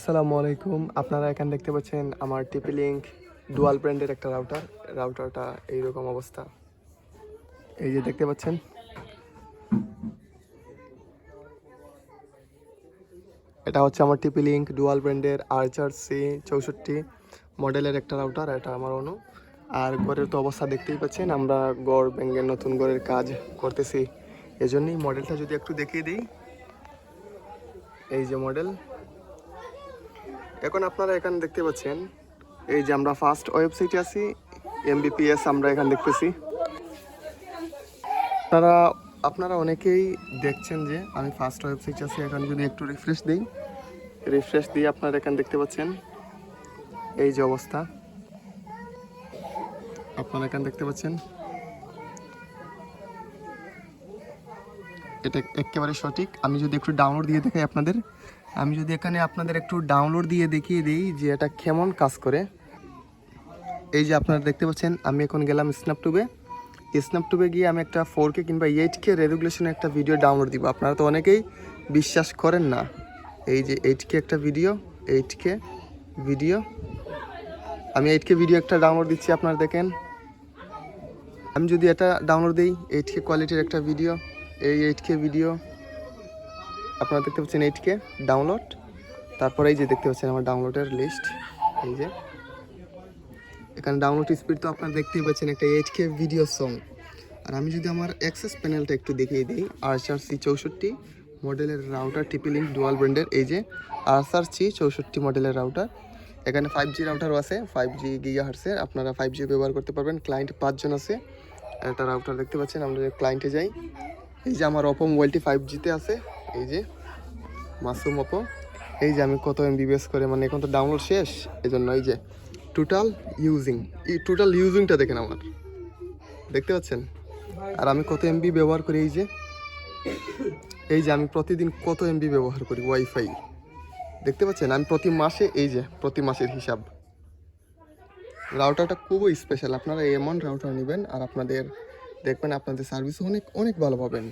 আসসালামু আলাইকুম। আপনারা এখানে দেখতে পাচ্ছেন আমার টিপি লিঙ্ক ডুয়াল ব্র্যান্ডের একটা রাউটারটা এইরকম অবস্থা। এই যে দেখতে পাচ্ছেন, এটা হচ্ছে আমার টিপি লিঙ্ক ডুয়াল ব্র্যান্ডের RC64 মডেলের একটা রাউটার। এটা আমার অনু। আর ঘরের তো অবস্থা দেখতেই পাচ্ছেন, আমরা গড় ব্যাঙ্গের নতুন ঘরের কাজ করতেছি, এজন্যই মডেলটা যদি একটু দেখিয়ে দিই। এই যে মডেল, এখন আপনারা এখানে দেখতে পাচ্ছেন, এই যে আমরা ফার্স্ট ওয়েবসাইটে আছি, MBPS আমরা এখানে দেখতেছি। আপনারা অনেকেই দেখছেন যে আমি ফার্স্ট ওয়েবসাইটে আছি। এখন যদি একটু রিফ্রেশ দিয়ে আপনারা এখানে দেখতে পাচ্ছেন এই যে অবস্থা, আপনারা এখানে দেখতে পাচ্ছেন, এটা একেবারে সঠিক। আমি যদি একটু ডাউনলোড দিয়ে দেখাই আপনাদের, আমি যদি এখানে আপনাদের একটু ডাউনলোড দিয়ে দেখিয়ে দিই যে এটা কেমন কাজ করে। এই যে আপনারা দেখতে পাচ্ছেন, আমি এখন গেলাম স্ন্যাপটুবে গিয়ে আমি একটা 4K কিংবা 8K রেজুলেশনে একটা ভিডিও ডাউনলোড দিব। আপনারা তো অনেকেই বিশ্বাস করেন না। এই যে 8K একটা ভিডিও, 8K ভিডিও, আমি 8K ভিডিও একটা ডাউনলোড দিচ্ছি, আপনারা দেখেন। আমি যদি এটা ডাউনলোড দিই, 8K কোয়ালিটির একটা ভিডিও, এই 8K ভিডিও আপনারা দেখতে পাচ্ছেন, 8K ডাউনলোড। তারপরে এই যে দেখতে পাচ্ছেন আমার ডাউনলোডের লিস্ট। এই যে এখানে ডাউনলোড স্পিড তো আপনারা দেখতেই পাচ্ছেন, একটা 8K ভিডিও সং। আর আমি যদি আমার অ্যাক্সেস প্যানেলটা একটু দেখিয়ে দিই, RC64 মডেলের রাউটার, টিপি লিঙ্ক ডুয়াল ব্র্যান্ডের। এই যে RC64 মডেলের রাউটার, এখানে 5G রাউটারও আছে, 5G গিগাহার্টজের। আপনারা 5G ব্যবহার করতে পারবেন। ক্লায়েন্ট 5 জন আছে। একটা রাউটার দেখতে পাচ্ছেন। আমরা ক্লায়েন্টে যাই, এই যে আমার অপো মোবাইলটি 5Gতে আছে। এই যে মাসুম অপো। এই যে আমি কত MBPS করে, মানে এখন তো ডাউনলোড শেষ, এই জন্য এই যে টোটাল ইউজিংটা দেখেন আমার, দেখতে পাচ্ছেন। আর আমি কত MB ব্যবহার করি, এই যে আমি প্রতিদিন কত MB ব্যবহার করি ওয়াইফাই, দেখতে পাচ্ছেন। আমি প্রতি মাসের হিসাব। রাউটারটা খুবই স্পেশাল। আপনারা এমন রাউটার নেবেন আর আপনাদের দেখবেন আপনাদের সার্ভিস অনেক ভালো পাবেন।